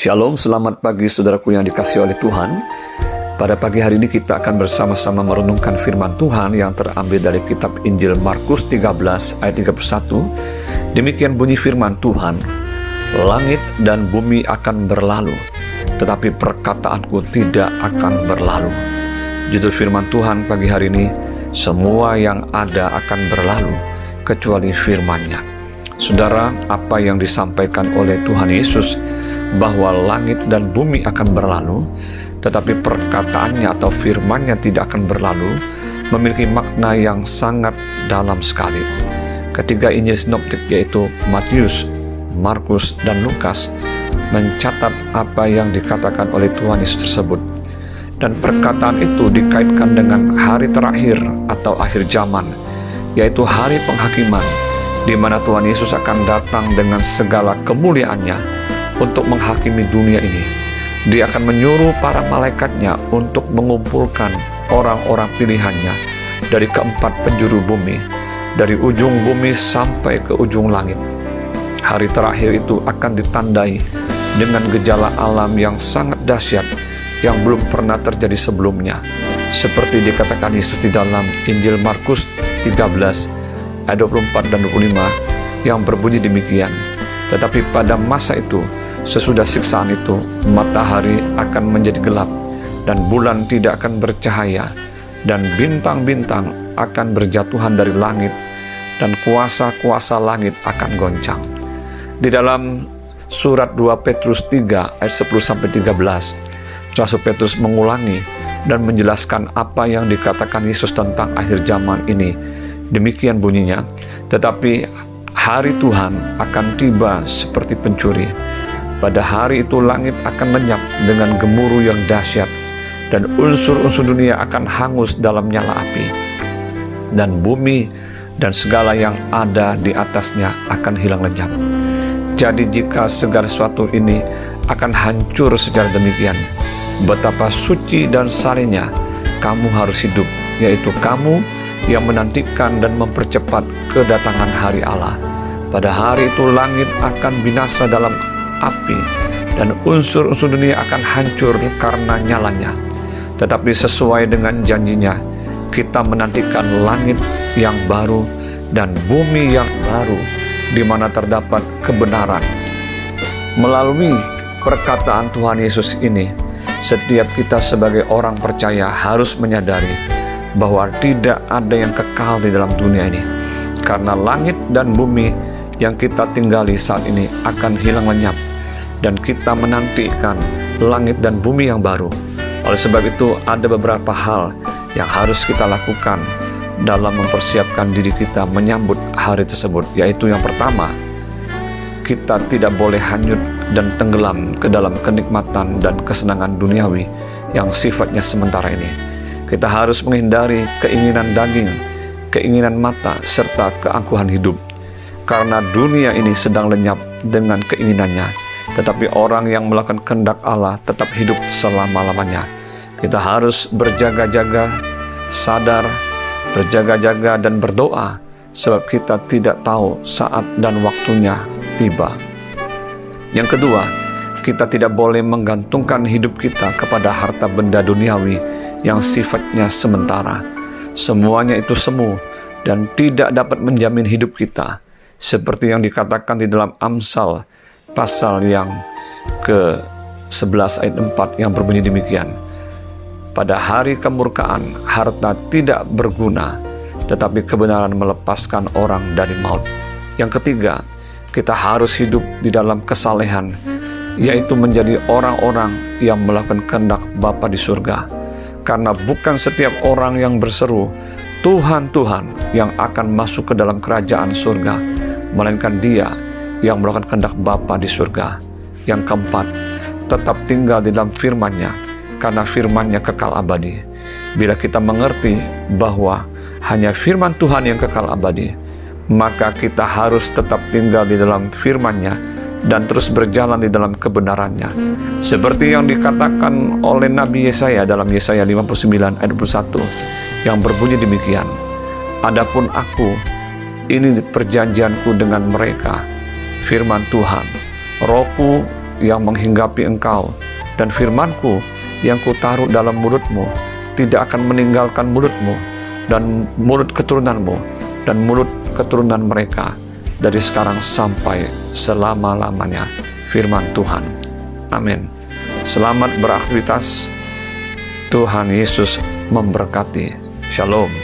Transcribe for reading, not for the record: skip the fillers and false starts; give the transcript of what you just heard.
Shalom, selamat pagi saudaraku yang dikasihi oleh Tuhan. Pada pagi hari ini kita akan bersama-sama merenungkan firman Tuhan yang terambil dari kitab Injil Markus 13 ayat 31. Demikian bunyi firman Tuhan, "Langit dan bumi akan berlalu, tetapi perkataanku tidak akan berlalu." Judul firman Tuhan pagi hari ini, semua yang ada akan berlalu, kecuali firman-Nya. Saudara, apa yang disampaikan oleh Tuhan Yesus bahwa langit dan bumi akan berlalu, tetapi perkataannya atau firman-Nya tidak akan berlalu, memiliki makna yang sangat dalam sekali. Ketiga Injil sinoptik yaitu Matius, Markus, dan Lukas mencatat apa yang dikatakan oleh Tuhan Yesus tersebut. Dan perkataan itu dikaitkan dengan hari terakhir atau akhir zaman, yaitu hari penghakiman, di mana Tuhan Yesus akan datang dengan segala kemuliaannya untuk menghakimi dunia ini. Dia akan menyuruh para malaikatnya untuk mengumpulkan orang-orang pilihannya dari keempat penjuru bumi, dari ujung bumi sampai ke ujung langit. Hari terakhir itu akan ditandai dengan gejala alam yang sangat dahsyat yang belum pernah terjadi sebelumnya, seperti dikatakan Yesus di dalam Injil Markus 13 ayat 24 dan 25 yang berbunyi demikian, "Tetapi pada masa itu, sesudah siksaan itu, matahari akan menjadi gelap, dan bulan tidak akan bercahaya, dan bintang-bintang akan berjatuhan dari langit, dan kuasa-kuasa langit akan goncang." Di dalam surat 2 Petrus 3 ayat 10-13, Rasul Petrus mengulangi dan menjelaskan apa yang dikatakan Yesus tentang akhir zaman ini. Demikian bunyinya, "Tetapi hari Tuhan akan tiba seperti pencuri. Pada hari itu langit akan lenyap dengan gemuruh yang dahsyat, dan unsur-unsur dunia akan hangus dalam nyala api, dan bumi dan segala yang ada di atasnya akan hilang lenyap." Jadi jika segala sesuatu ini akan hancur secara demikian, betapa suci dan salehnya kamu harus hidup, yaitu kamu yang menantikan dan mempercepat kedatangan hari Allah. Pada hari itu langit akan binasa dalam api, dan unsur-unsur dunia akan hancur karena nyalanya. Tetapi sesuai dengan janjinya, kita menantikan langit yang baru dan bumi yang baru, di mana terdapat kebenaran. Melalui perkataan Tuhan Yesus ini, setiap kita sebagai orang percaya harus menyadari bahwa tidak ada yang kekal di dalam dunia ini, karena langit dan bumi yang kita tinggali saat ini akan hilang lenyap, dan kita menantikan langit dan bumi yang baru. Oleh sebab itu, ada beberapa hal yang harus kita lakukan dalam mempersiapkan diri kita menyambut hari tersebut, yaitu yang pertama, kita tidak boleh hanyut dan tenggelam ke dalam kenikmatan dan kesenangan duniawi yang sifatnya sementara ini. Kita harus menghindari keinginan daging, keinginan mata, serta keangkuhan hidup, karena dunia ini sedang lenyap dengan keinginannya, tetapi orang yang melakukan kehendak Allah tetap hidup selama-lamanya. Kita harus berjaga-jaga, sadar, berjaga-jaga dan berdoa, sebab kita tidak tahu saat dan waktunya tiba. Yang kedua, kita tidak boleh menggantungkan hidup kita kepada harta benda duniawi yang sifatnya sementara. Semuanya itu semu dan tidak dapat menjamin hidup kita, seperti yang dikatakan di dalam Amsal pasal yang ke-11 ayat 4 yang berbunyi demikian, "Pada hari kemurkaan harta tidak berguna, tetapi kebenaran melepaskan orang dari maut." Yang ketiga, kita harus hidup di dalam kesalehan, yaitu menjadi orang-orang yang melakukan kehendak Bapa di surga. Karena bukan setiap orang yang berseru, "Tuhan, Tuhan," yang akan masuk ke dalam kerajaan surga, melainkan dia yang melakukan kehendak Bapa di surga. Yang keempat, tetap tinggal di dalam firman-Nya, karena firman-Nya kekal abadi. Bila kita mengerti bahwa hanya firman Tuhan yang kekal abadi, maka kita harus tetap tinggal di dalam firman-Nya dan terus berjalan di dalam kebenarannya. Seperti yang dikatakan oleh Nabi Yesaya dalam Yesaya 59 ayat 21 yang berbunyi demikian, "Adapun aku, ini perjanjianku dengan mereka, firman Tuhan, Rohku yang menghinggapi engkau, dan firman-Ku yang Kutaruh dalam mulutmu tidak akan meninggalkan mulutmu dan mulut keturunanmu dan mulut keturunan mereka dari sekarang sampai selama-lamanya. Firman Tuhan. Amin. Selamat beraktivitas. Tuhan Yesus memberkati. Shalom.